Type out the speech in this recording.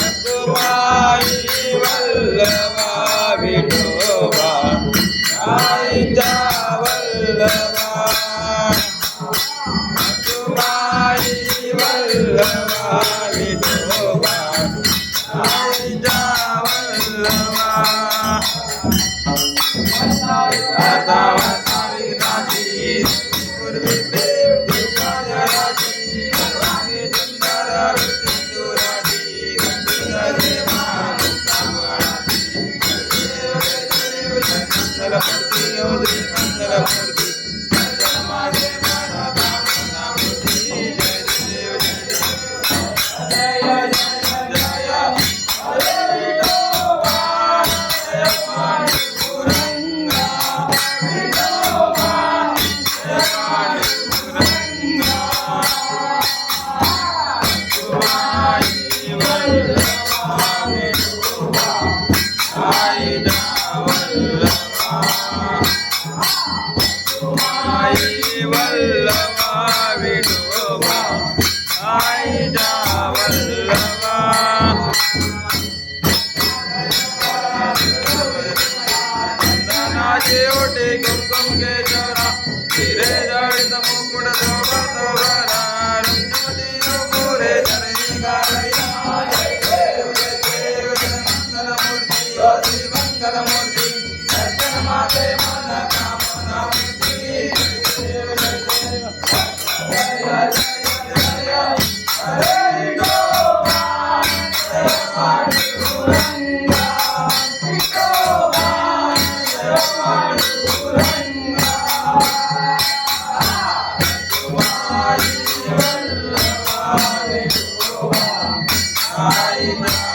रखुमाई वल्लभा विठोबा आईचा वल्लभा रखुमाई वल्लभा विठोबा आईचा वल्लभा वाता वाता विघ्नाची पूर्वी देव दिवाळाची सर्वांगी सुंदर सिंदुराची गंधर्व मान सावळाची देव देव मंगलमूर्ती योगी मंगलमूर्ती माझे माना कामना मूर्ती जय देव जय जय जय हरे विठोबा जय पांडुरंगा विठोबा जय पांडुरंगा रखुमाई वल्लभा विठोबा आईचा वल्लभा रखुमाई वल्लभा विठोबा आईचा वल्लभा चंदनाचे ओटे कुमकुम केशवरा हिरे जडित मुकुट शोभा शोभरा रंगवती नुपुरे धरणी गारैया जय देव जय देव जय मंगलमूर्ती योगी मंगलमूर्ती दर्शन माते मन कामना मूर्ती जय देव जय देव जय जय हरे विठोबा जय पांडुरंगा विठोबा जय पांडुरंगा रखुमाई वल्लभा विठोबा आईचा